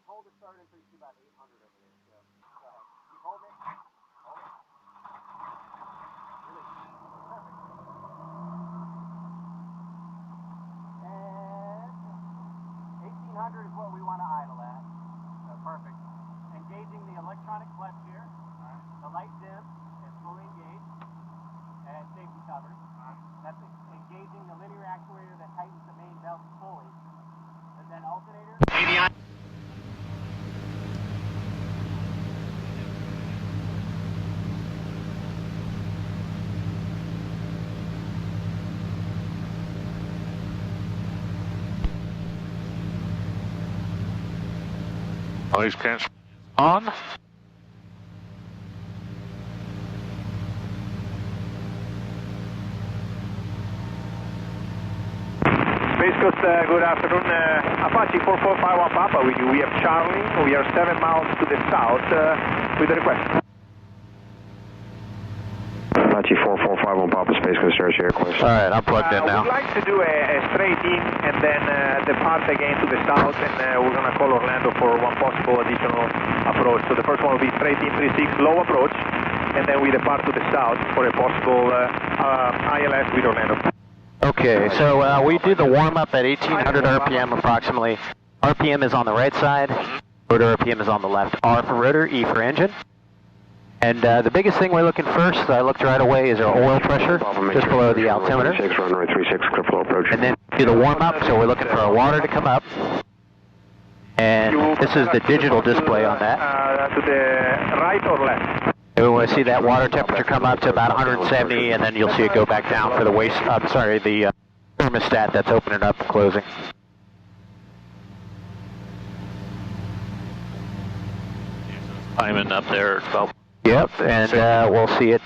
hold the start until you see about 800 over there. So go ahead. Keep holding it. Hold it. Release. Perfect. And 1800 is what we want to idle at. So perfect. Engaging the electronic clutch here. Right. The light dim and slowly engage. And safety covers. Right. That's engaging the linear actuator that tightens the main belt fully. And then alternator. Avion. Noise cancel on. Space Coast, good afternoon. Apache 4451 Papa with you. We have Charlie. We are 7 miles to the south with a request. Apache 4451 Papa, Space Coast Air request. Alright, I'm plugged in now. We'd like to do a straight in and then depart again to the south, and we're going to call Orlando for one possible additional approach. So the first one will be straight in 36 low approach, and then we depart to the south for a possible ILS with Orlando. Okay, so we do the warm-up at 1800 RPM approximately. RPM is on the right side, rotor RPM is on the left. R for rotor, E for engine. And the biggest thing we're looking first, I looked right away, is our oil pressure, just below the altimeter. Runway 36, clear flow approach. And then do the warm-up, so we're looking for our water to come up. And this is the digital display on that. To the right or left? And we see that water temperature come up to about 170, and then you'll see it go back down for the the thermostat that's opening up and closing. Timing up there about. Yep, and we'll see it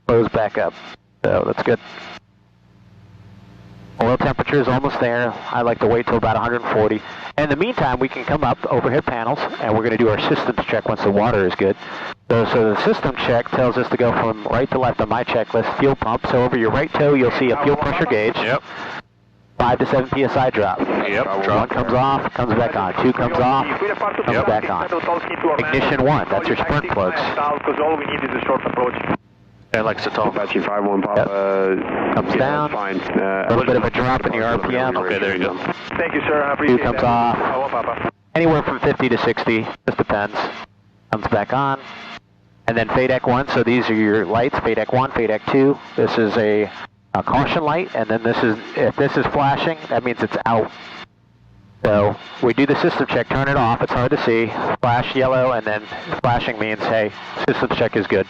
close back up. So that's good. Oil temperature is almost there. I like to wait till about 140. In the meantime, we can come up overhead panels, and we're going to do our systems check once the water is good. So the system check tells us to go from right to left on my checklist. Fuel pump. So over your right toe, you'll see a fuel pressure gauge. Yep. 5 to 7 psi drop. Yep. One comes off, comes back on. Two comes off, comes back on. Ignition 1. That's your spark plugs. Because all we need is a short approach. I likes to talk. Apache 51 Papa. Comes down. Fine. A little bit of a drop in your RPM. Okay, there you go. Thank you, sir. I appreciate Two comes that. off. Anywhere from 50 to 60. Just depends. Comes back on. And then FADEC 1. So these are your lights. FADEC 1, FADEC 2. This is a caution light. And then this is, if this is flashing, that means it's out. So we do the system check. Turn it off. It's hard to see. Flash yellow, and then flashing means, hey, system check is good.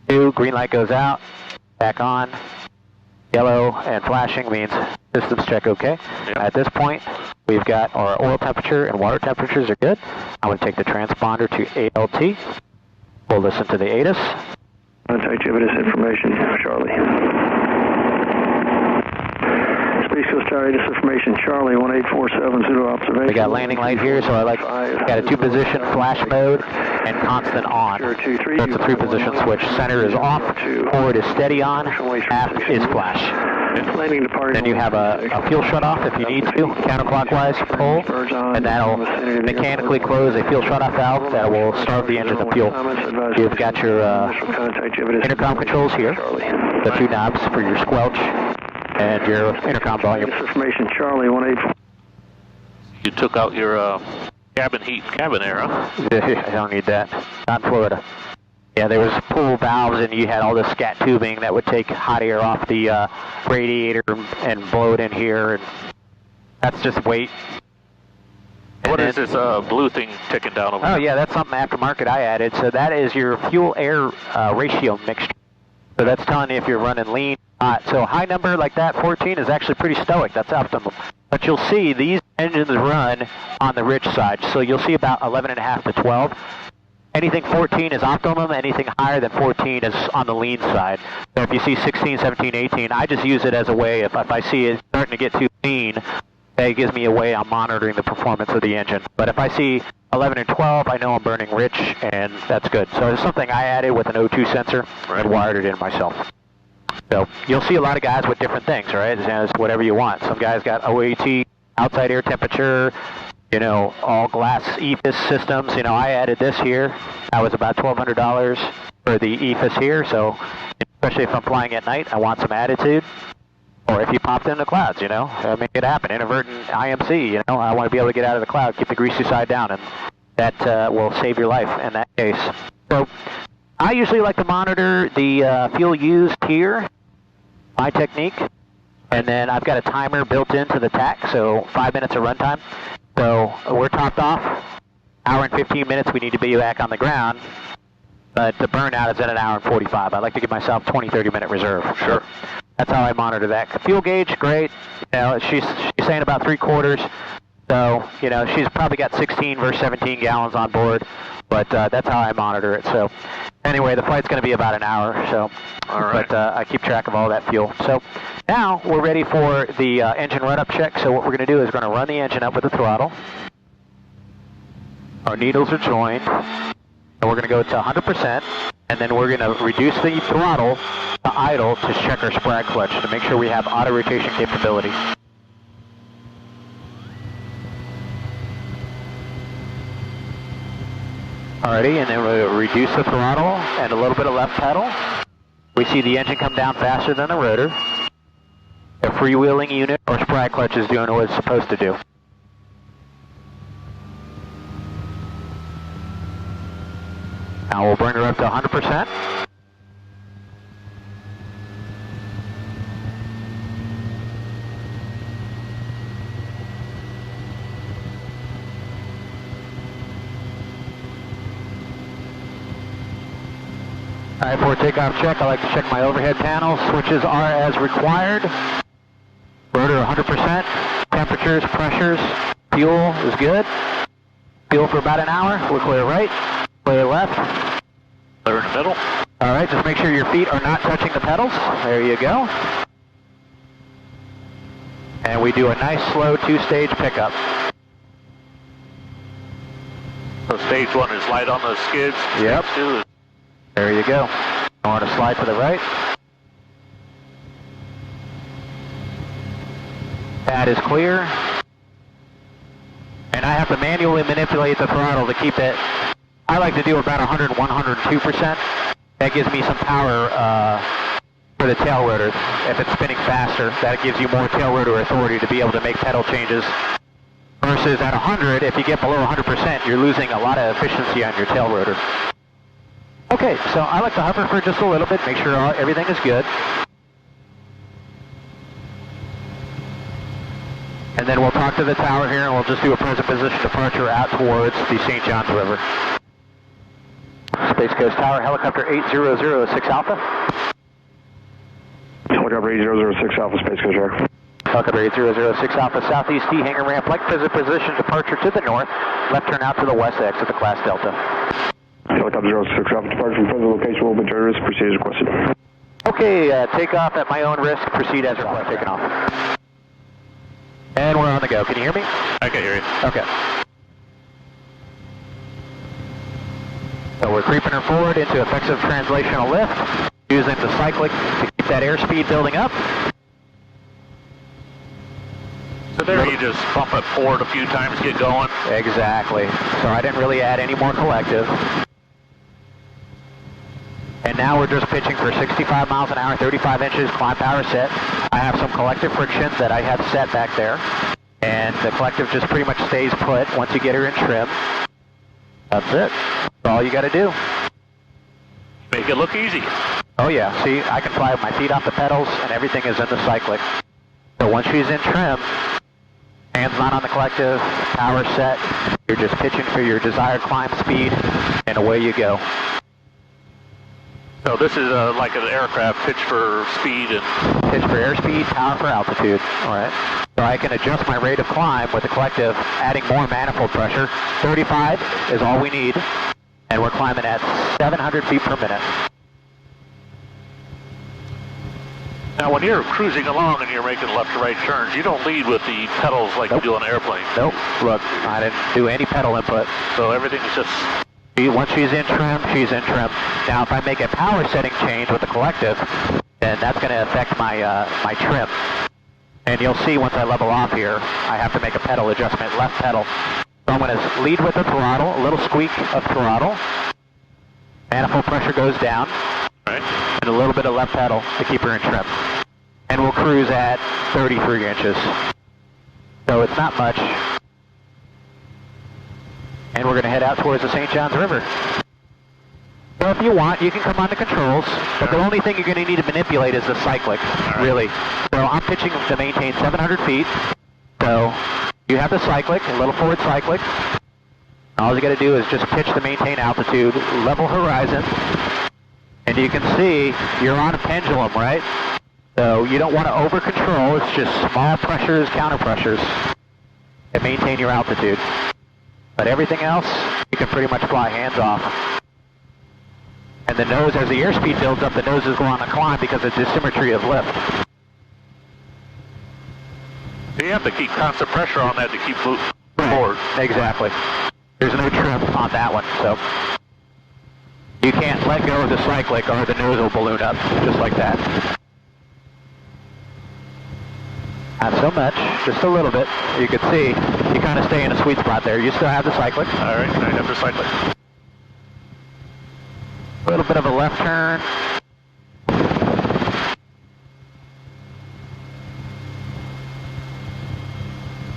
2, green light goes out, back on, yellow and flashing means systems check okay. Yep. At this point, we've got our oil temperature and water temperatures are good. I'm going to take the transponder to ALT. We'll listen to the ATIS. Anti-GBIS information, Charlie. Space Coast Tower, ATIS information, Charlie, 18470 observation. We got landing light here, so I like, got a 2-position flash mode and constant on. That's a 3-position switch. Center is off, forward is steady on, aft is flash. Then you have a fuel shut-off if you need to, counterclockwise, pull, and that'll mechanically close a fuel shut-off valve that will starve the engine of fuel. You've got your intercom controls here, the 2 knobs for your squelch and your intercom volume. Information, Charlie, 184. You took out your cabin heat, cabin air, huh? I don't need that. Not in Florida. Yeah, there was pull valves, and you had all this scat tubing that would take hot air off the radiator and blow it in here, and that's just weight. What is this blue thing ticking down over there? Oh, yeah, that's something aftermarket I added. So that is your fuel-air ratio mixture. So that's telling you if you're running lean, hot. So a high number like that, 14, is actually pretty stoic. That's optimum. But you'll see these engines run on the rich side. So you'll see about 11.5 to 12. Anything 14 is optimum. Anything higher than 14 is on the lean side. So if you see 16, 17, 18, I just use it as a way, if I see it starting to get too lean, that gives me a way I'm monitoring the performance of the engine. But if I see 11 and 12, I know I'm burning rich, and that's good. So it's something I added with an O2 sensor and wired it in myself. So you'll see a lot of guys with different things, right? It's whatever you want. Some guys got OAT, outside air temperature, you know, all glass EFIS systems. You know, I added this here. That was about $1,200 for the EFIS here. So, especially if I'm flying at night, I want some attitude. Or if you popped in the clouds, you know, make it happen. Inadvertent IMC, you know, I want to be able to get out of the cloud, keep the greasy side down, and that will save your life in that case. So, I usually like to monitor the fuel used here, my technique, and then I've got a timer built into the TAC, so 5 minutes of runtime. So we're topped off, hour and 15 minutes we need to be back on the ground, but the burnout is at an hour and 45. I like to give myself 20-30 minute reserve. Sure. That's how I monitor that. Fuel gauge, great. You know, she's saying about 3/4. So, you know, she's probably got 16 versus 17 gallons on board, but that's how I monitor it. So, anyway, the flight's going to be about an hour, so, all right. But I keep track of all that fuel. So, now we're ready for the engine run-up check. So what we're going to do is we're going to run the engine up with the throttle. Our needles are joined, and we're going to go to 100%, and then we're going to reduce the throttle to idle to check our sprag clutch to make sure we have auto rotation capability. Alrighty, and then we'll reduce the throttle and a little bit of left pedal. We see the engine come down faster than the rotor. The freewheeling unit or sprag clutch is doing what it's supposed to do. Now we'll bring her up to 100%. Alright, for a takeoff check, I like to check my overhead panel. Switches are as required. Rotor 100%. Temperatures, pressures, fuel is good. Fuel for about an hour. We'll clear right, clear left. Clear in the middle. Alright, just make sure your feet are not touching the pedals. There you go. And we do a nice slow 2-stage pickup. So stage 1 is light on the skids. Yep. Stage 2 is... There you go. I want to slide to the right. That is clear. And I have to manually manipulate the throttle to keep it. I like to do about 101, 102%. That gives me some power for the tail rotor. If it's spinning faster, that gives you more tail rotor authority to be able to make pedal changes. Versus at 100, if you get below 100%, you're losing a lot of efficiency on your tail rotor. Okay, so I like to hover for just a little bit, make sure everything is good. And then we'll talk to the tower here and we'll just do a present position departure out towards the St. Johns River. Space Coast Tower, helicopter 8006 Alpha. Helicopter 8006 Alpha, Space Coast Tower. Helicopter 8006 Alpha, southeast T hangar ramp, like present position departure to the north, left turn out to the west, exit the class Delta. Helicopter 06 Alpha, departure from present location will be joining us, proceed as requested. Okay, takeoff at my own risk, proceed as requested, taking off. And we're on the go, can you hear me? I can hear you. Okay. So we're creeping her forward into effective translational lift, using the cyclic to keep that airspeed building up. So there you just bump it forward a few times, get going. Exactly. So I didn't really add any more collective. And now we're just pitching for 65 miles an hour, 35 inches, climb power set. I have some collective friction that I have set back there. And the collective just pretty much stays put once you get her in trim. That's it. That's all you got to do. Make it look easy. Oh yeah, see, I can fly with my feet off the pedals and everything is in the cyclic. So once she's in trim, hands not on the collective, power set, you're just pitching for your desired climb speed, and away you go. So this is like an aircraft, pitch for speed and... Pitch for airspeed, power for altitude. All right. So I can adjust my rate of climb with the collective, adding more manifold pressure. 35 is all we need, and we're climbing at 700 feet per minute. Now when you're cruising along and you're making left to right turns, you don't lead with the pedals like you do on an airplane. Nope. Look, I didn't do any pedal input. So everything's just... Once she's in trim, she's in trim. Now if I make a power setting change with the collective, then that's going to affect my my trim. And you'll see once I level off here, I have to make a pedal adjustment, left pedal. So I'm going to lead with the throttle, a little squeak of throttle. Manifold pressure goes down. Right. And a little bit of left pedal to keep her in trim. And we'll cruise at 33 inches. So it's not much. And we're going to head out towards the St. Johns River. So if you want, you can come on the controls, but the only thing you're going to need to manipulate is the cyclic, really. So I'm pitching to maintain 700 feet. So you have the cyclic, a little forward cyclic. All you got to do is just pitch to maintain altitude, level horizon, and you can see you're on a pendulum, right? So you don't want to over control, it's just small pressures, counter pressures to maintain your altitude. But everything else, you can pretty much fly hands off. And the nose, as the airspeed builds up, the nose is going on a climb because of the asymmetry of lift. You have to keep constant pressure on that to keep moving forward. Exactly. There's no trim on that one, so you can't let go of the cyclic or the nose will balloon up, just like that. Not so much, just a little bit. You can see, you kind of stay in a sweet spot there. You still have the cyclic. All right, I have the cyclic. A little bit of a left turn.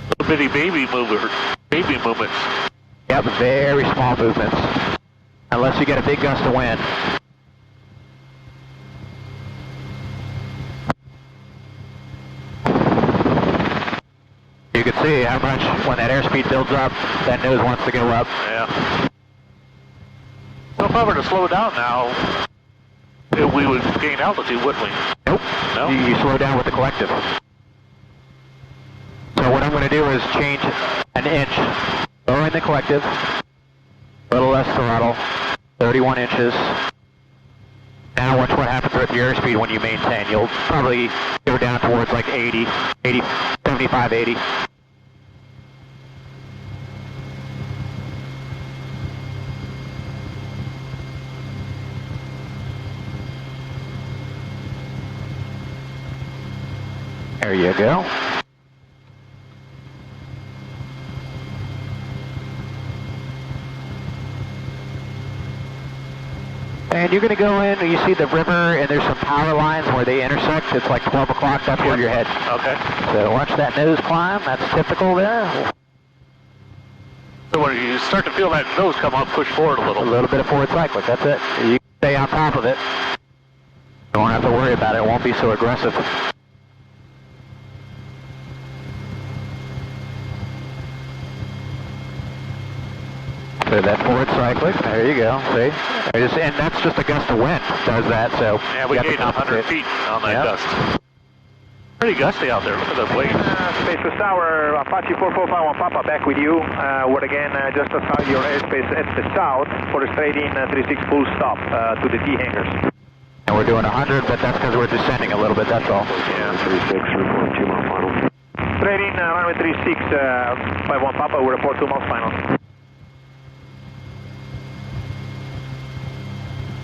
Little bitty baby movements. Yep, very small movements. Unless you get a big gust of wind. You can see how much, when that airspeed builds up, that nose wants to go up. Yeah. So if I were to slow down now, we would gain altitude, wouldn't we? Nope. No? You slow down with the collective. So what I'm going to do is change an inch, lowering the collective, a little less throttle, 31 inches. Now watch what happens with your airspeed when you maintain. You'll probably go down towards like 80, 75, 80. There you go. And you're going to go in, and you see the river, and there's some power lines where they intersect. It's like 12 o'clock, that's where you're heading. Okay. So watch that nose climb, that's typical there. So when you start to feel that nose come up, push forward a little. A little bit of forward cyclic, that's it. You can stay on top of it. You don't have to worry about it, it won't be so aggressive. So that forward cyclic, there you go, see? And that's just a gust of wind does that, so... Yeah, we gained 100 feet on that gust. Pretty gusty out there, look at the waves. Space Coast Tower, Apache 4451 Papa back with you. We're again just outside your airspace at the south for a straight in 36 full stop to the T hangars. And we're doing 100, but that's because we're descending a little bit, that's all. Yeah, 36, report 2 mile final. Straight in runway 36, 51 Papa, we report 2 miles final.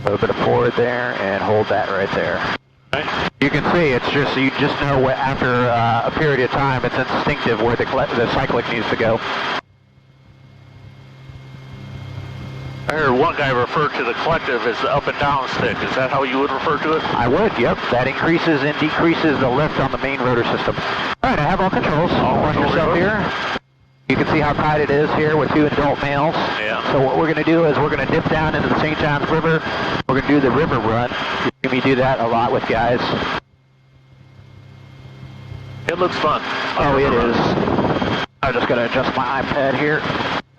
A little bit of forward there, and hold that right there. Okay. You can see, it's just, you just know what, after a period of time, it's instinctive where the cyclic needs to go. I heard one guy refer to the collective as the up and down stick. Is that how you would refer to it? I would, yep. That increases and decreases the lift on the main rotor system. All right, I have all controls. Watch yourself here. You can see how tight it is here with 2 adult males. Yeah. So what we're going to do is we're going to dip down into the St. Johns River. We're going to do the river run. You see me do that a lot with guys. It looks fun. Oh, it is. I'm just going to adjust my iPad here.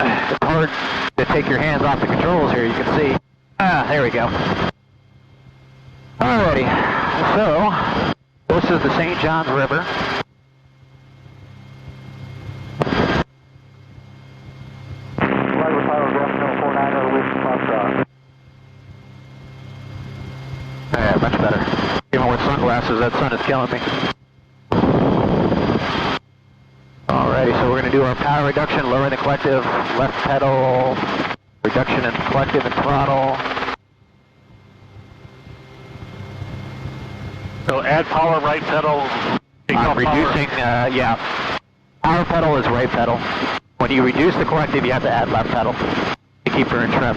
It's hard to take your hands off the controls here, you can see. There we go. Alrighty. So, this is the St. Johns River. Alright, much better. Even with sunglasses, that sun is killing me. Alrighty, so we're going to do our power reduction, lowering the collective, left pedal, reduction in collective and throttle. So add power, right pedal, take off reducing, power. yeah. Power pedal is right pedal. When when you reduce the collective, you have to add left pedal to keep her in trim.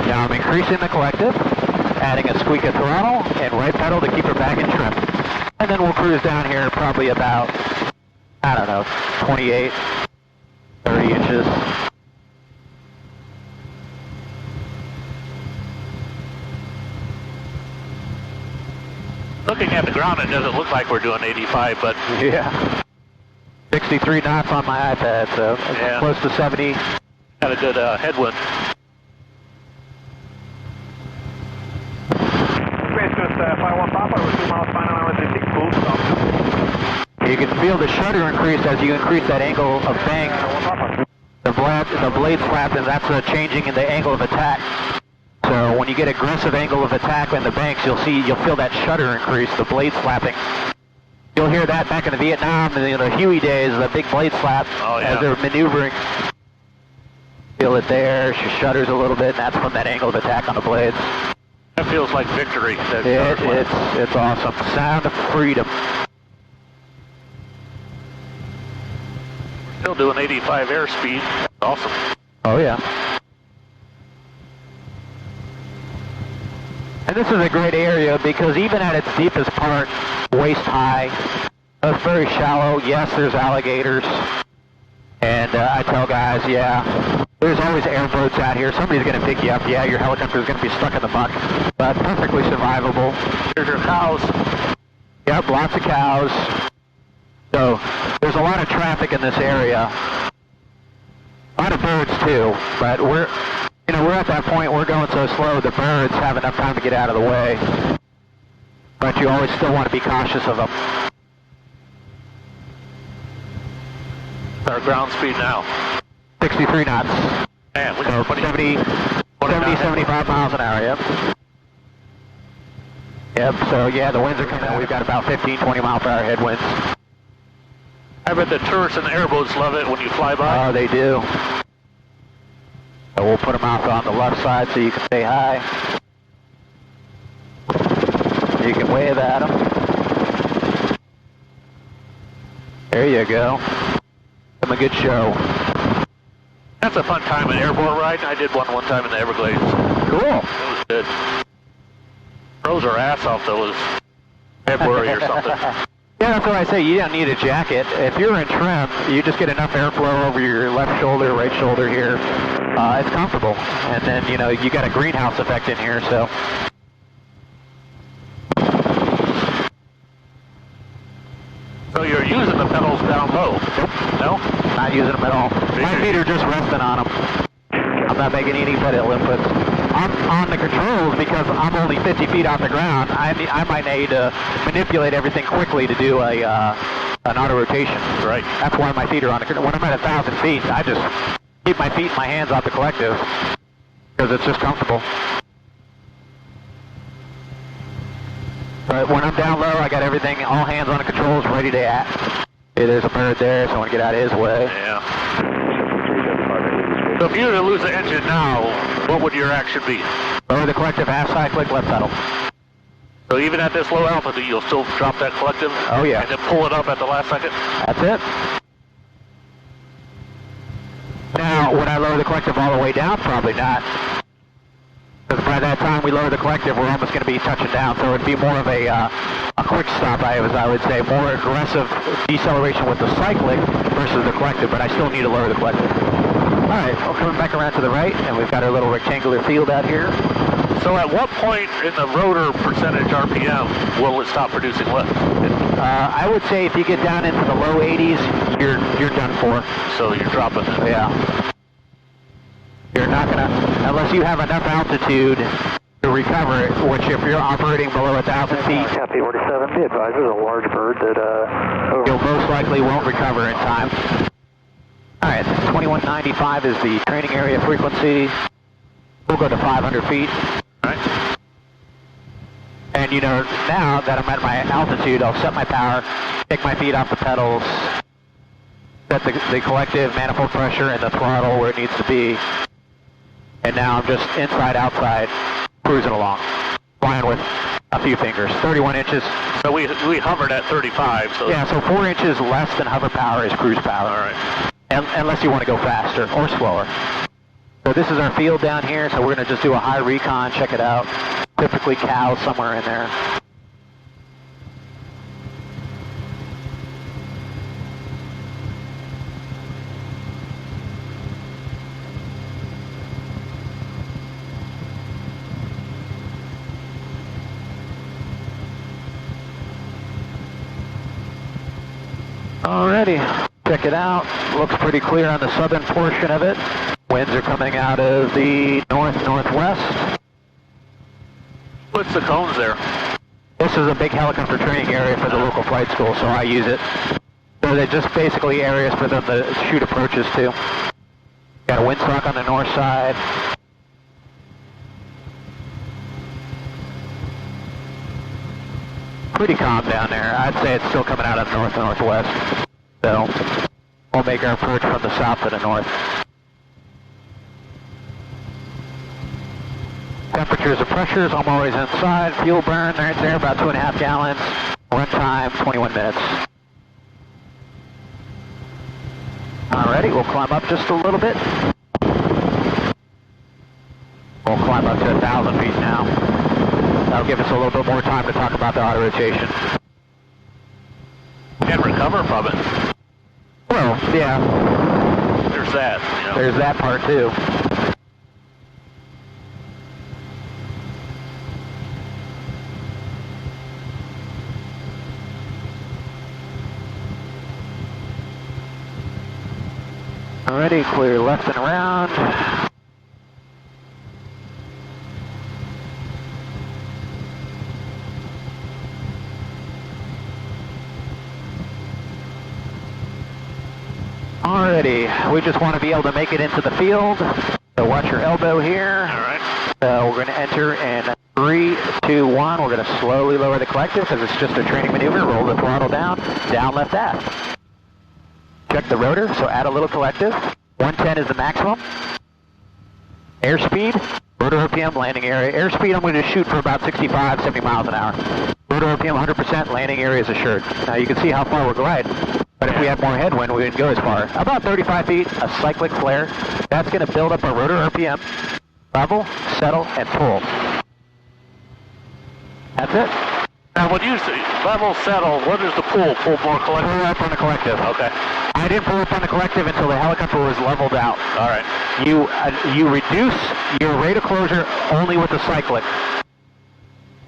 Now I'm increasing the collective, adding a squeak of throttle and right pedal to keep her back in trim. And then we'll cruise down here probably about, I don't know, 28, 30 inches. Looking at the ground, it doesn't look like we're doing 85, but yeah, 63 knots on my iPad, so yeah, close to 70. got a good headwind. Just 51 Papa, we're 2 miles final hour, 36, full stop. You can feel the shudder increase as you increase that angle of bank. The blade slap, and that's changing in the angle of attack. So when you get aggressive angle of attack in the banks, you'll feel that shudder increase, the blade slapping. You'll hear that back in the Vietnam, in the Huey days, the big blade slap as they're maneuvering. Feel it there, she shudders a little bit, and that's from that angle of attack on the blades. That feels like victory. It's awesome. Sound of freedom. Still doing 85 airspeed. That's awesome. Oh yeah. And this is a great area because even at its deepest part, waist high, it's very shallow. Yes, there's alligators. And I tell guys, yeah, there's always airboats out here. Somebody's going to pick you up. Yeah, your helicopter's going to be stuck in the muck, but perfectly survivable. Here's your cows. Yep, lots of cows. So there's a lot of traffic in this area. A lot of birds too, but we're at that point, we're going so slow, the birds have enough time to get out of the way. But you always still want to be cautious of them. Our ground speed now. 63 knots. Man, we So got 70, 75 miles an hour, yep. Yep, so yeah, the winds are coming out. We've got about 15, 20 mile per hour headwinds. I bet the tourists and the airboats love it when you fly by. Oh, they do. So we'll put them out on the left side so you can say hi. You can wave at them. There you go. Give them a good show. That's a fun time, an airborne ride. I did one time in the Everglades. Cool. It was good. Froze our ass off though. It was February or something. Yeah, that's what I say. You don't need a jacket. If you're in trim, you just get enough airflow over your left shoulder, right shoulder here. It's comfortable. And then, you got a greenhouse effect in here, so. So you're using the pedals down low? Nope. No? Not using them at all. My feet are just resting on them. I'm not making any pedal inputs. On the controls, because I'm only 50 feet off the ground, I might need to manipulate everything quickly to do an auto rotation. Right. That's why my feet are on the control. When I'm at 1,000 feet, I just keep my feet and my hands off the collective because it's just comfortable. But when I'm down low, I got everything, all hands on the controls, ready to act. Hey, there's a bird there, so I want to get out of his way. Yeah. So if you were to lose the engine now, what would your action be? Lower the collective, half side click, left pedal. So even at this low altitude, you'll still drop that collective? Oh yeah. And then pull it up at the last second? That's it. Now, would I lower the collective all the way down? Probably not. Because by that time we lower the collective, we're almost going to be touching down, so it'd be more of a quick stop, I would say, more aggressive deceleration with the cyclic versus the collective, but I still need to lower the collective. All right, well, coming back around to the right, and we've got our little rectangular field out here. So at what point in the rotor percentage RPM will it stop producing lift? I would say if you get down into the low 80s, you're done for. So you're dropping it. Yeah. You're not going to, unless you have enough altitude to recover it, which if you're operating below 1,000 feet, Copy 47, be advised, there's a large bird that you'll most likely won't recover in time. All right, 2195 is the training area frequency. We'll go to 500 feet. All right. And now that I'm at my altitude, I'll set my power, take my feet off the pedals, set the collective manifold pressure and the throttle where it needs to be. And now I'm just inside, outside, cruising along, flying with A few fingers, 31 inches. So we hovered at 35. So Yeah, so 4 inches less than hover power is cruise power. All right. Unless you want to go faster or slower. So this is our field down here, so we're going to just do a high recon, check it out. Typically cows somewhere in there. Alrighty, check it out. Looks pretty clear on the southern portion of it. Winds are coming out of the north-northwest. What's the cones there? This is a big helicopter training area for the local flight school, so I use it. So they're just basically areas for them to shoot approaches to. Got a windsock on the north side. Pretty calm down there. I'd say it's still coming out of the north-northwest. So we'll make our approach from the south to the north. Temperatures and pressures, I'm always inside. Fuel burn right there, about 2.5 gallons. Run time, 21 minutes. Alrighty, we'll climb up just a little bit. We'll climb up to 1,000 feet now. That'll give us a little bit more time to talk about the auto rotation. And recover from it. Well, yeah. There's that. You know. There's that part too. Alrighty, clear left and around. Alrighty, we just want to be able to make it into the field. So watch your elbow here. Alright. So we're going to enter in 3, 2, 1. We're going to slowly lower the collective because it's just a training maneuver. Roll the throttle down, left aft. Check the rotor, so add a little collective. 110 is the maximum. Airspeed, rotor RPM, landing area. Airspeed I'm going to shoot for about 65, 70 miles an hour. Rotor RPM 100%, landing area is assured. Now you can see how far we're gliding. But if we had more headwind, we wouldn't go as far. About 35 feet, a cyclic flare. That's going to build up our rotor RPM. Level, settle, and pull. That's it. Now when you say level, settle, what is the pull? Pull more collective? Pull up on the collective. Okay. I didn't pull up on the collective until the helicopter was leveled out. All right. You reduce your rate of closure only with the cyclic.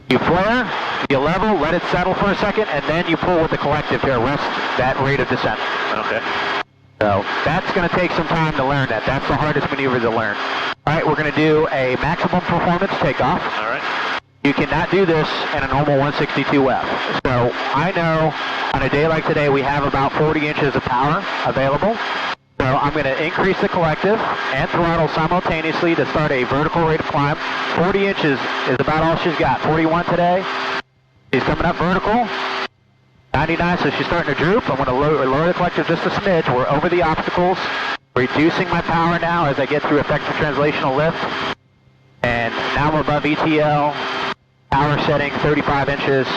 You flare, you level, let it settle for a second, and then you pull with the collective to arrest that rate of descent. Okay. So that's going to take some time to learn that. That's the hardest maneuver to learn. All right, we're going to do a maximum performance takeoff. All right. You cannot do this in a normal 162F. So I know on a day like today we have about 40 inches of power available. So I'm going to increase the collective and throttle simultaneously to start a vertical rate of climb. 40 inches is about all she's got. 41 today. She's coming up vertical. 99, so she's starting to droop. I'm going to lower the collective just a smidge. We're over the obstacles. Reducing my power now as I get through effective translational lift. And now I'm above ETL. Power setting 35 inches.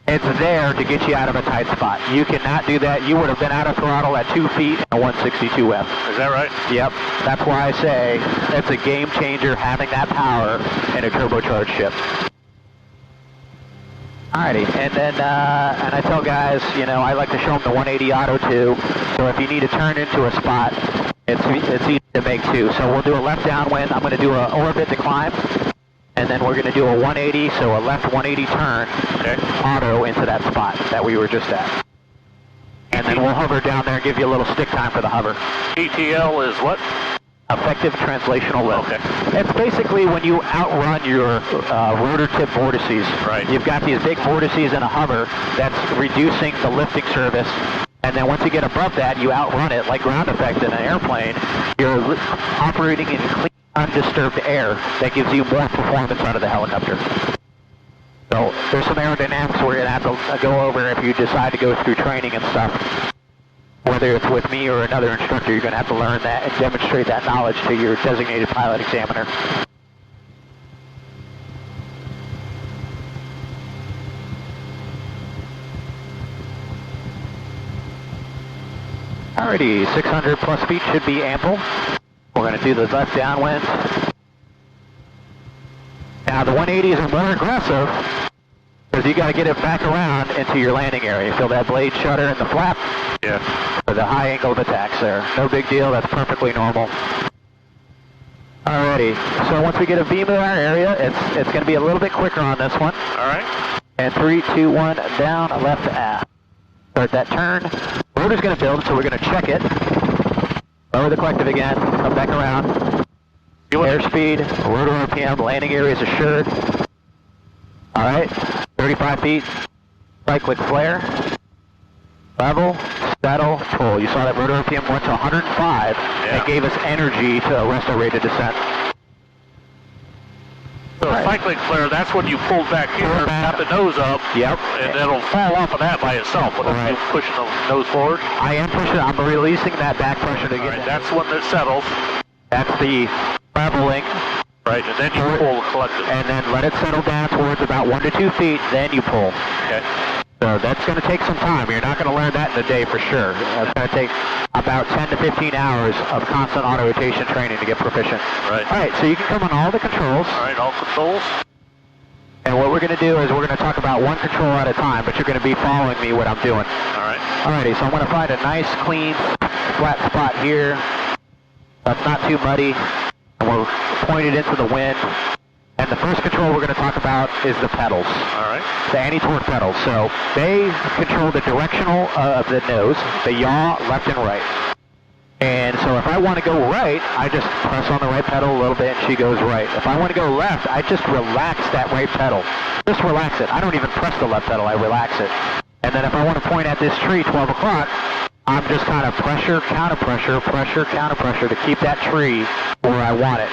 It's there to get you out of a tight spot. You cannot do that. You would have been out of throttle at 2 feet in a 162F. Is that right? Yep. That's why I say it's a game changer having that power in a turbocharged ship. Alrighty, and then and I tell guys, you know, I like to show them the 180 auto too. So if you need to turn into a spot, it's easy to make too. So we'll do a left downwind. I'm going to do an orbit to climb. And then we're going to do a 180, so a left 180 turn, auto into that spot that we were just at. And then we'll hover down there and give you a little stick time for the hover. ETL is what? Effective translational lift. Okay. It's basically when you outrun your rotor tip vortices. Right. You've got these big vortices in a hover that's reducing the lifting service. And then once you get above that, you outrun it like ground effect in an airplane. You're operating in clean, undisturbed air that gives you more performance out of the helicopter. So there's some aerodynamics we're going to have to go over if you decide to go through training and stuff. Whether it's with me or another instructor, you're going to have to learn that and demonstrate that knowledge to your designated pilot examiner. Alrighty, 600 plus feet should be ample. We're going to do the left downwind. Now the 180s are more aggressive because you got to get it back around into your landing area. Feel that blade shudder in the flap? Yeah. For the high angle of attacks there. No big deal, that's perfectly normal. Alrighty, so once we get a beam in our area, it's going to be a little bit quicker on this one. Alright. And 3, 2, 1, down, left to aft. Start that turn. Rotor's going to build, so we're going to check it. Lower the collective again, come back around. Airspeed, rotor RPM, landing area is assured. Alright, 35 feet, cyclic flare. Level, settle, pull. You saw that rotor RPM went to 105 and gave us energy to arrest our rate of descent. So cyclic flare, that's when you pull back here, tap the nose up, and it'll fall off of that by itself when you're pushing the nose forward. I am pushing, I'm releasing that back pressure to get that's when it settles. That's the leveling. Right, and then you pull the collective. And then let it settle down towards about 1 to 2 feet, then you pull. Okay. So that's going to take some time. You're not going to learn that in a day for sure. It's going to take about 10 to 15 hours of constant auto rotation training to get proficient. Right. All right, so you can come on all the controls. All right, all controls. And what we're going to do is we're going to talk about one control at a time, but you're going to be following me what I'm doing. All right. Alrighty, so I'm going to find a nice, clean, flat spot here that's not too muddy, and we're pointed into the wind. And the first control we're going to talk about is the pedals. All right. The anti-torque pedals. So they control the directional of the nose, the yaw, left and right. And so if I want to go right, I just press on the right pedal a little bit and she goes right. If I want to go left, I just relax that right pedal. Just relax it. I don't even press the left pedal, I relax it. And then if I want to point at this tree, 12 o'clock, I'm just kind of pressure, counter pressure, pressure, counter pressure to keep that tree where I want it.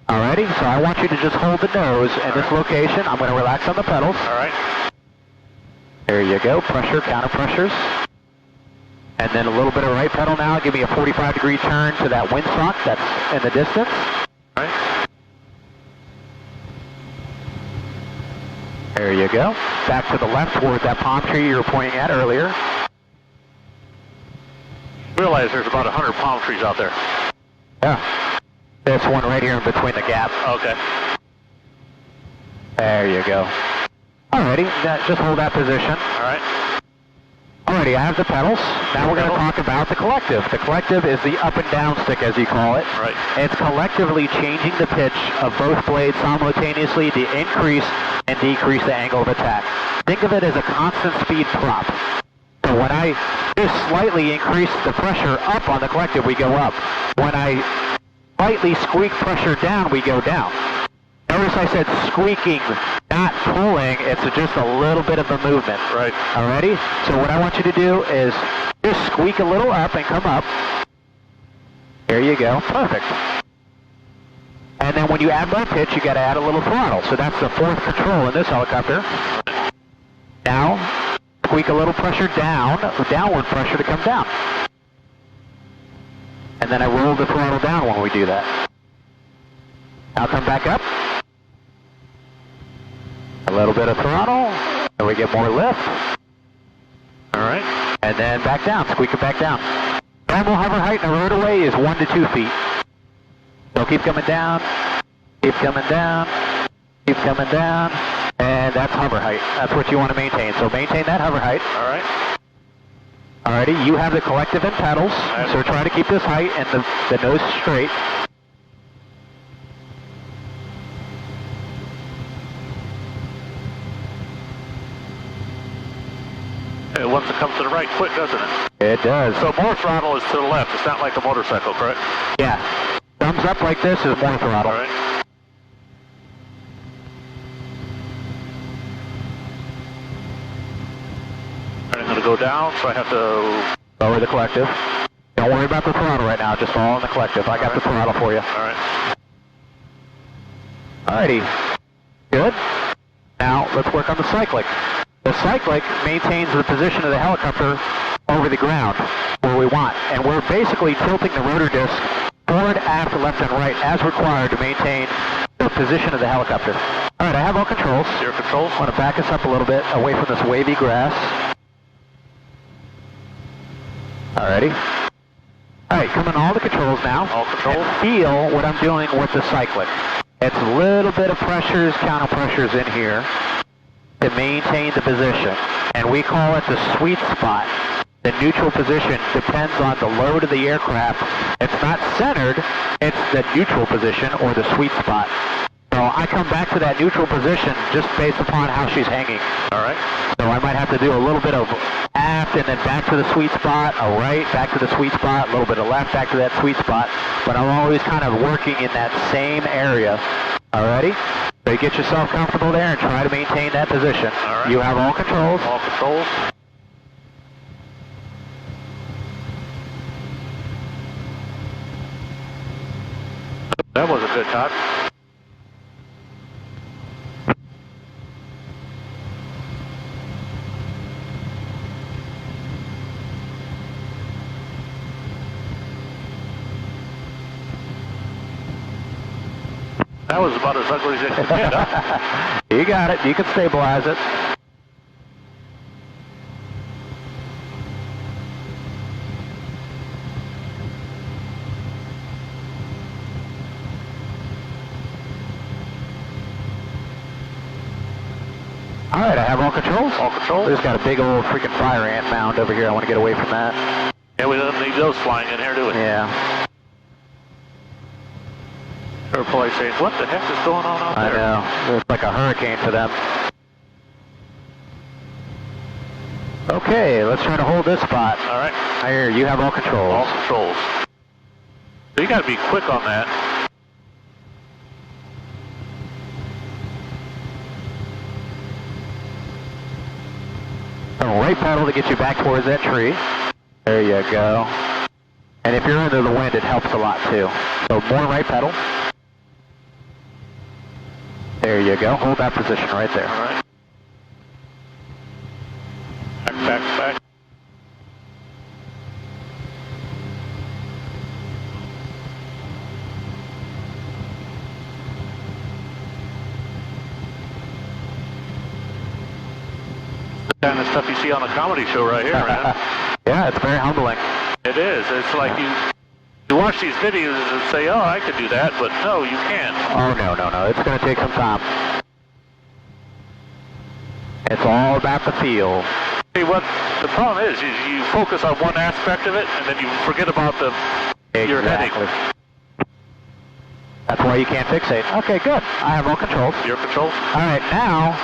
Alrighty, so I want you to just hold the nose in this location. I'm going to relax on the pedals. All right. There you go, pressure, counter pressures. And then a little bit of right pedal now. Give me a 45-degree turn to that windsock that's in the distance. All right. There you go. Back to the left towards that palm tree you were pointing at earlier. Realize there's about 100 palm trees out there. Yeah. This one right here in between the gap. Okay. There you go. Alrighty, just hold that position. All right. Alrighty, I have the pedals. Now we're going to talk about the collective. The collective is the up and down stick, as you call it. Right. It's collectively changing the pitch of both blades simultaneously to increase and decrease the angle of attack. Think of it as a constant speed prop. So when I just slightly increase the pressure up on the collective, we go up. When I slightly squeak pressure down, we go down. Notice I said squeaking, not pulling. It's just a little bit of a movement. Right. Alrighty? So what I want you to do is just squeak a little up and come up. There you go. Perfect. And then when you add more pitch, you got to add a little throttle. So that's the fourth control in this helicopter. Now, squeak a little pressure down, downward pressure to come down. And then I roll the throttle down when we do that. Now come back up. A little bit of throttle, and we get more lift. All right. And then back down, squeak it back down. Normal hover height in a rotorway is 1 to 2 feet. So keep coming down, keep coming down, keep coming down, and that's hover height. That's what you want to maintain. So maintain that hover height. All right. Alrighty, you have the collective and pedals, so try to keep this height and the nose straight. Once it comes to the right, quick, doesn't it? It does. So more throttle is to the left. It's not like a motorcycle, correct? Yeah. Thumbs up like this is more throttle. All right. I'm going to go down, so I have to lower the collective. Don't worry about the throttle right now. Just follow on the collective. I got the throttle for you. All right. Alrighty. Good. Now let's work on the cyclic. The cyclic maintains the position of the helicopter over the ground where we want. And we're basically tilting the rotor disc forward, aft, left, and right as required to maintain the position of the helicopter. Alright, I have all controls. Your controls. I want to back us up a little bit away from this wavy grass. Alrighty. Alright, come on all the controls now. All controls. And feel what I'm doing with the cyclic. It's a little bit of pressures, counter pressures in here to maintain the position. And we call it the sweet spot. The neutral position depends on the load of the aircraft. It's not centered, it's the neutral position or the sweet spot. So I come back to that neutral position just based upon how she's hanging. Alright. So I might have to do a little bit of aft and then back to the sweet spot, a right, back to the sweet spot, a little bit of left, back to that sweet spot. But I'm always kind of working in that same area. Alrighty? So you get yourself comfortable there and try to maintain that position. Alright. You have all controls. All controls. That was a good shot. That was about as ugly as it could get, huh? You got it. You can stabilize it. All right, I have all controls. All controls. There's got a big old freaking fire ant mound over here. I want to get away from that. Yeah, we don't need those flying in here, do we? Yeah, They're probably saying, what the heck is going on out I there? know. It's like a hurricane for them. Okay, let's try to hold this spot. All right. Here, you have all controls. All controls. So you got to be quick on that. Right pedal to get you back towards that tree. There you go. And if you're under the wind, it helps a lot too. So more right pedal. There you go. Hold that position right there. All right. Back. The kind of stuff you see on a comedy show right here, man. Yeah, it's very humbling. It is. It's like you watch these videos and say, oh, I could do that, but no, you can't. Oh, no. It's going to take some time. It's all about the feel. See, what the problem is you focus on one aspect of it, and then you forget about your heading. That's why you can't fixate. Okay, good. I have all controls. Your controls? All right, now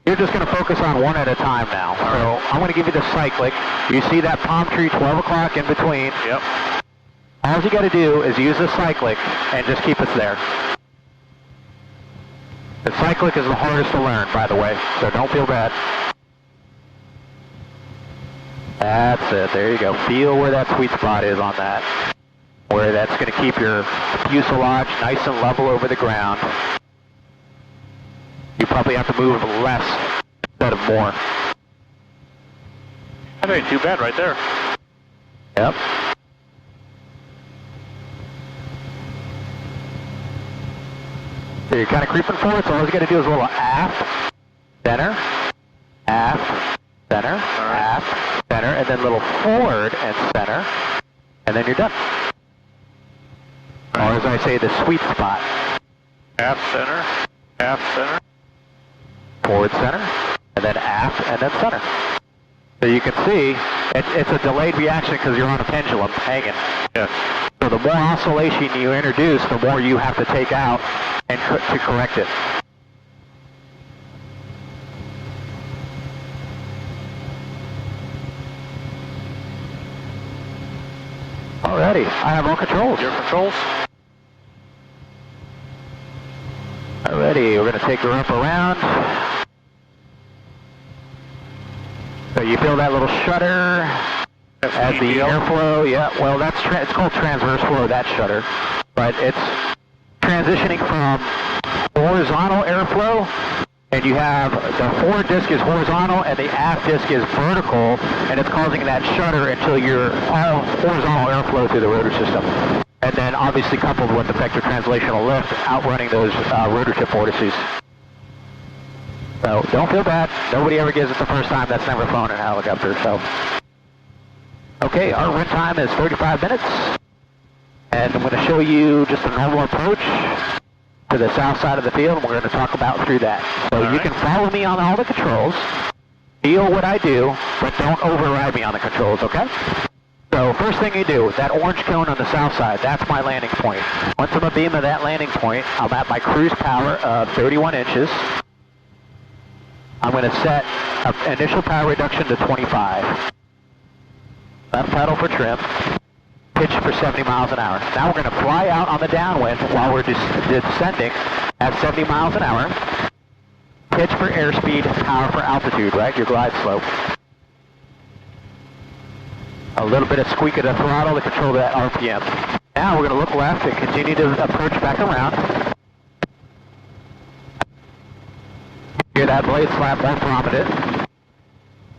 you're just going to focus on one at a time now. So I'm going to give you the cyclic. You see that palm tree 12 o'clock in between. Yep. All you got to do is use the cyclic and just keep us there. The cyclic is the hardest to learn, by the way, so don't feel bad. That's it. There you go. Feel where that sweet spot is on that. Where that's going to keep your fuselage nice and level over the ground. You probably have to move less instead of more. That ain't too bad right there. Yep. So you're kind of creeping forward, so all you got to do is a little aft, center, aft, center, aft, center, and then a little forward and center, and then you're done. Or as I say, the sweet spot. Aft center, Forward center, and then aft, and then center. So you can see, it's a delayed reaction because you're on a pendulum hanging. Yes. So the more oscillation you introduce, the more you have to take out and to correct it. Alrighty, I have all controls. Your controls? Alrighty, we're going to take her up around. So you feel that little shudder as the airflow, yeah, well that's it's called transverse flow, that shudder. But it's transitioning from horizontal airflow, and you have the forward disc is horizontal and the aft disc is vertical, and it's causing that shudder until you're all horizontal airflow through the rotor system. And then obviously coupled with effective translational lift, outrunning those rotor tip vortices. So don't feel bad. Nobody ever gives it the first time. That's never flown in a helicopter. So Okay, our run time is 35 minutes. And I'm going to show you just a normal approach to the south side of the field, and we're going to talk about through that. So you can follow me on all the controls, feel what I do, but don't override me on the controls, okay? So first thing you do, that orange cone on the south side, that's my landing point. Once I'm abeam of that landing point, I'm at my cruise power of 31 inches. I'm going to set an initial power reduction to 25. Left pedal for trim. Pitch for 70 miles an hour. Now we're going to fly out on the downwind while we're descending at 70 miles an hour. Pitch for airspeed, power for altitude, right? Your glide slope. A little bit of squeak of the throttle to control that RPM. Now we're going to look left and continue to approach back around. Hear that blade slap more prominent.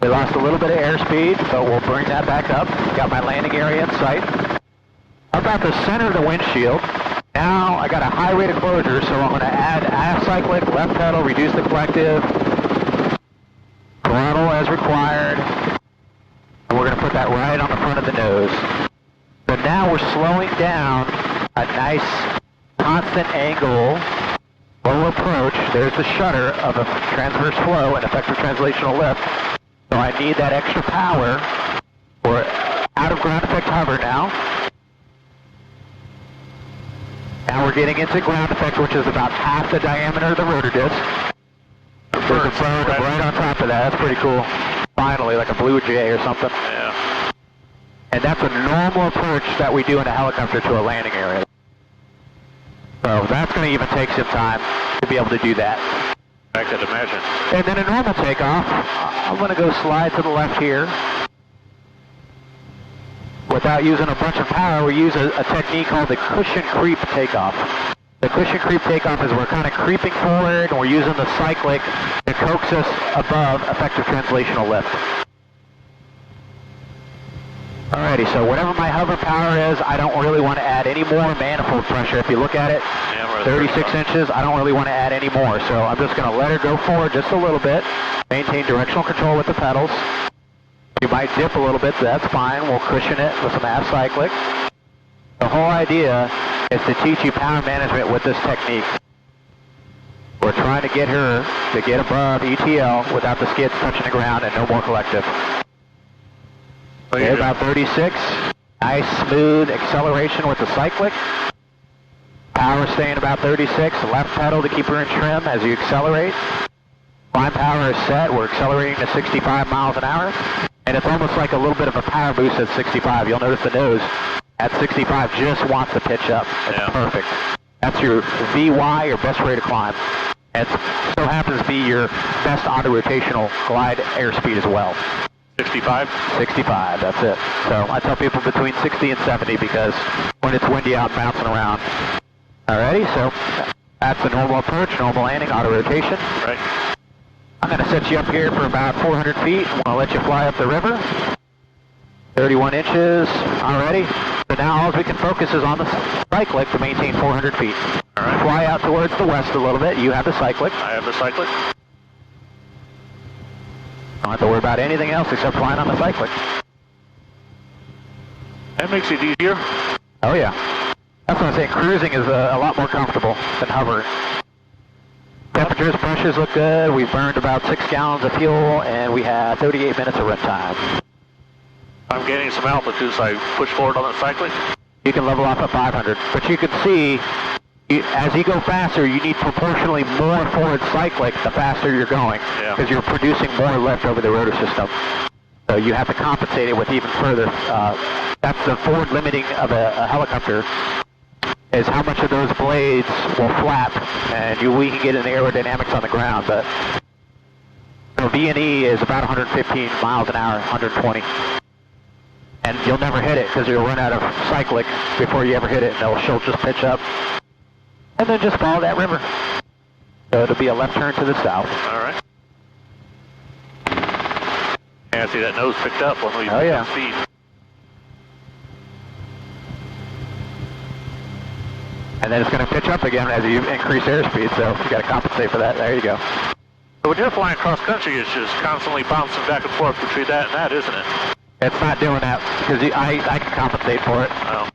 We lost a little bit of airspeed, so we'll bring that back up. Got my landing area in sight. About the center of the windshield. Now I got a high rate of closure, so I'm going to add aft cyclic, left pedal, reduce the collective, throttle as required. And we're going to put that right on the front of the nose. So now we're slowing down a nice constant angle, low approach. There's the shutter of a transverse flow and effective translational lift. So I need that extra power for out of ground effect hover now. Now we're getting into ground effect, which is about half the diameter of the rotor disc. There's a bird right on top of that. That's pretty cool. Finally, like a blue jay or something. Yeah. And that's a normal approach that we do in a helicopter to a landing area. So that's going to even take some time to be able to do that. I could imagine. And then a normal takeoff, I'm going to go slide to the left here. Without using a bunch of power, we use a technique called the cushion creep takeoff. The cushion creep takeoff is we're kind of creeping forward, and we're using the cyclic to coax us above effective translational lift. Alrighty, so whatever my hover power is, I don't really want to add any more manifold pressure. If you look at it, 36 inches, I don't really want to add any more. So I'm just going to let her go forward just a little bit, maintain directional control with the pedals. You might dip a little bit, so that's fine. We'll cushion it with some aft cyclic. The whole idea is to teach you power management with this technique. We're trying to get her to get above ETL without the skids touching the ground and no more collective. Okay, about 36. Nice, smooth acceleration with the cyclic. Power staying about 36. Left pedal to keep her in trim as you accelerate. Climb power is set. We're accelerating to 65 miles an hour. And it's almost like a little bit of a power boost at 65. You'll notice the nose at 65 just wants to pitch up. It's perfect. That's your VY, your best rate of climb. It so happens to be your best auto-rotational glide airspeed as well. 65? 65, that's it. So I tell people between 60 and 70 because when it's windy out, bouncing around. Alrighty, so that's the normal approach, normal landing, auto-rotation. Right. I'm going to set you up here for about 400 feet. I'm going to let you fly up the river. 31 inches, already. So now all we can focus is on the cyclic to maintain 400 feet. All right. Fly out towards the west a little bit. You have the cyclic. I have the cyclic. Don't have to worry about anything else except flying on the cyclic. That makes it easier. Oh yeah. That's what I'm saying. Cruising is a lot more comfortable than hovering. Temperatures, pressures look good. We've burned about 6 gallons of fuel, and we have 38 minutes of run time. I'm gaining some altitude, so I push forward on the cyclic. You can level off at 500, but you can see as you go faster, you need proportionally more forward cyclic the faster you're going, because you're producing more lift over the rotor system. So you have to compensate it with even further. That's the forward limiting of a helicopter, is how much of those blades will flap, and we can get in the aerodynamics on the ground, but V&E is about 115 miles an hour, 120. And you'll never hit it because you'll run out of cyclic before you ever hit it, and she'll just pitch up. And then just follow that river. So it'll be a left turn to the south. All right. Yeah, I see that nose picked up when we picked up speed. And then it's going to pitch up again as you increase airspeed, so you got to compensate for that. There you go. So when you're flying cross country, it's just constantly bouncing back and forth between that and that, isn't it? It's not doing that because I can compensate for it. Oh.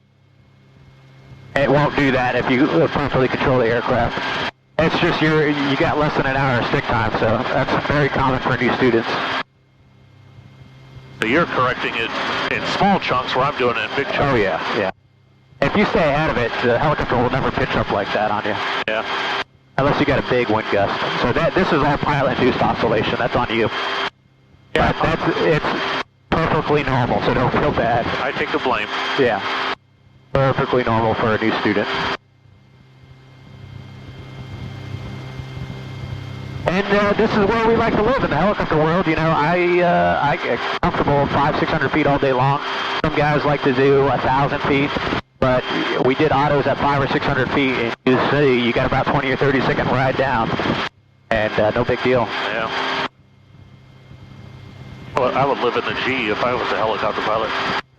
It won't do that if you properly control the aircraft. It's just you got less than an hour of stick time, so that's very common for new students. So you're correcting it in small chunks where I'm doing it in big chunks. Oh yeah, yeah. If you stay ahead of it, the helicopter will never pitch up like that on you. Yeah. Unless you got a big wind gust. So this is all pilot-induced oscillation. That's on you. Yeah. But it's perfectly normal, so don't feel bad. I take the blame. Yeah. Perfectly normal for a new student. And this is where we like to live in the helicopter world. You know, I get comfortable 500-600 feet all day long. Some guys like to do 1,000 feet, but we did autos at 500 or 600 feet, and you see you got about 20 or 30 second ride down, and no big deal. Yeah. Well, I would live in the G if I was a helicopter pilot.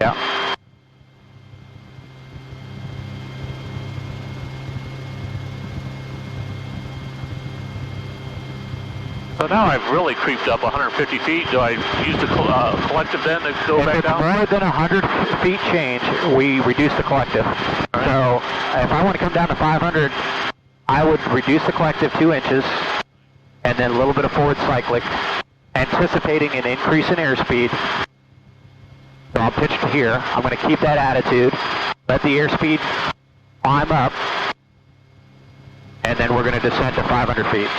Yeah. So now I've really creeped up 150 feet. Do I use the collective then to go back down? If it's more than 100 feet change, we reduce the collective. Right. So if I want to come down to 500, I would reduce the collective 2 inches, and then a little bit of forward cyclic, anticipating an increase in airspeed. So I'll pitch to here. I'm going to keep that attitude, let the airspeed climb up, and then we're going to descend to 500 feet.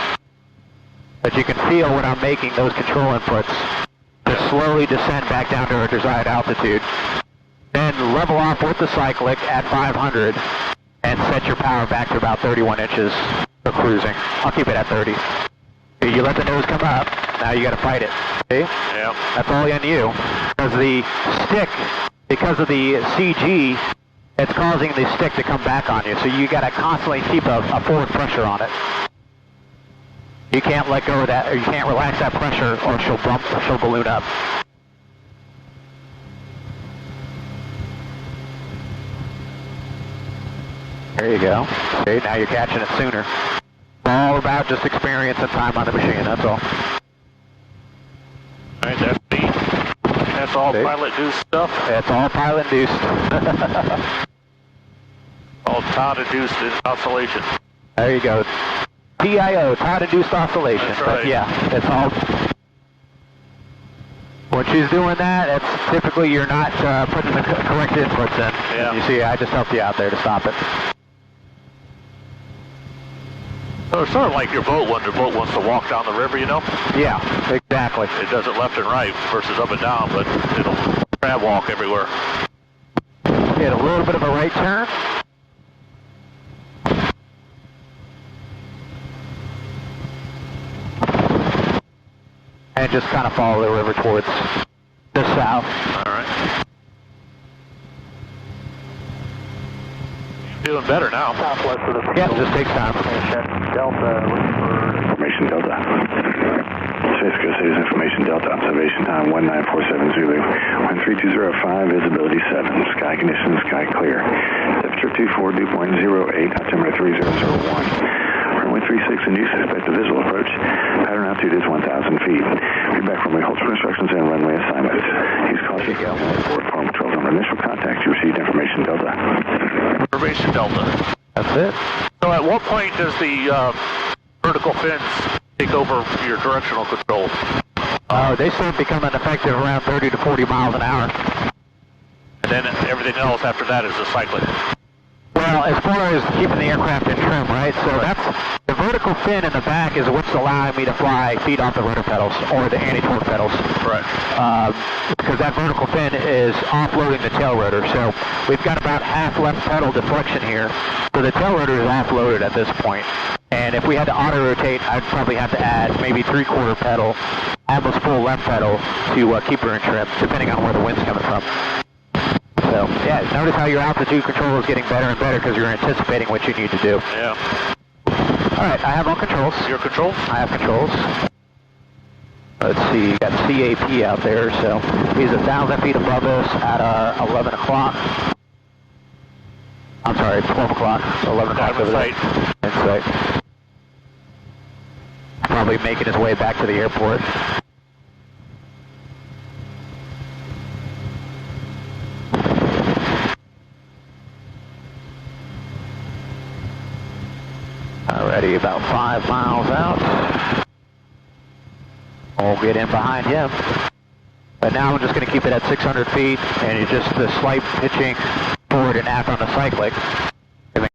But you can feel when I'm making those control inputs to slowly descend back down to our desired altitude. Then level off with the cyclic at 500 and set your power back to about 31 inches for cruising. I'll keep it at 30. You let the nose come up, now you got to fight it. See? Yeah. That's all on you. Because the stick, because of the CG, it's causing the stick to come back on you. So you got to constantly keep a forward pressure on it. You can't let go of that, or you can't relax that pressure, or she'll balloon up. There you go. See, now you're catching it sooner. It's all about just experience and time on the machine, that's all. All right, that's me. That's all pilot-induced stuff? It's all pilot-induced. All Todd-induced oscillation. There you go. TIO, Todd-induced oscillation. That's right. But yeah, it's all. When she's doing that, it's typically you're not putting the correct inputs in. Yeah. You see, I just helped you out there to stop it. So it's sort of like your boat when your boat wants to walk down the river, you know? Yeah, exactly. It does it left and right versus up and down, but it'll crab walk everywhere. Get a little bit of a right turn. And just kind of follow the river towards the south. All right. You're doing better now. Southwest of the Yeah, it just takes time. Delta, looking for Information Delta. Cisco Cities Information Delta. Observation time 1947 Zulu. 13205, visibility 7. Sky conditions, sky clear. Temperature 24, dew point 08, altimeter 3001. Runway 36 and use, expect a visual approach. Pattern altitude is 1,000 feet. Feedback from hold for instructions and runway assignments. Use caution. Report form control number. Initial contact, you received information Delta. Information Delta. That's it. So at what point does the vertical fins take over your directional control? They start becoming effective around 30 to 40 miles an hour. And then everything else after that is a cyclic. Well, as far as keeping the aircraft in trim, right? So that's the vertical fin in the back is what's allowing me to fly feet off the rotor pedals or the anti-torque pedals. Correct. Because that vertical fin is offloading the tail rotor. So we've got about half left pedal deflection here. So the tail rotor is offloaded at this point. And if we had to auto-rotate, I'd probably have to add maybe 3/4 pedal, almost full left pedal to keep her in trim, depending on where the wind's coming from. So, yeah, notice how your altitude control is getting better and better because you're anticipating what you need to do. Yeah. All right, I have all controls. Your controls? I have controls. Let's see, you got CAP out there, so he's 1,000 feet above us at our 11 o'clock. I'm sorry, 12 o'clock, 11 o'clock over there. In sight. Probably making his way back to the airport. about 5 miles out. We'll get in behind him. But now I'm just going to keep it at 600 feet, and it's just the slight pitching forward and aft on the cyclic.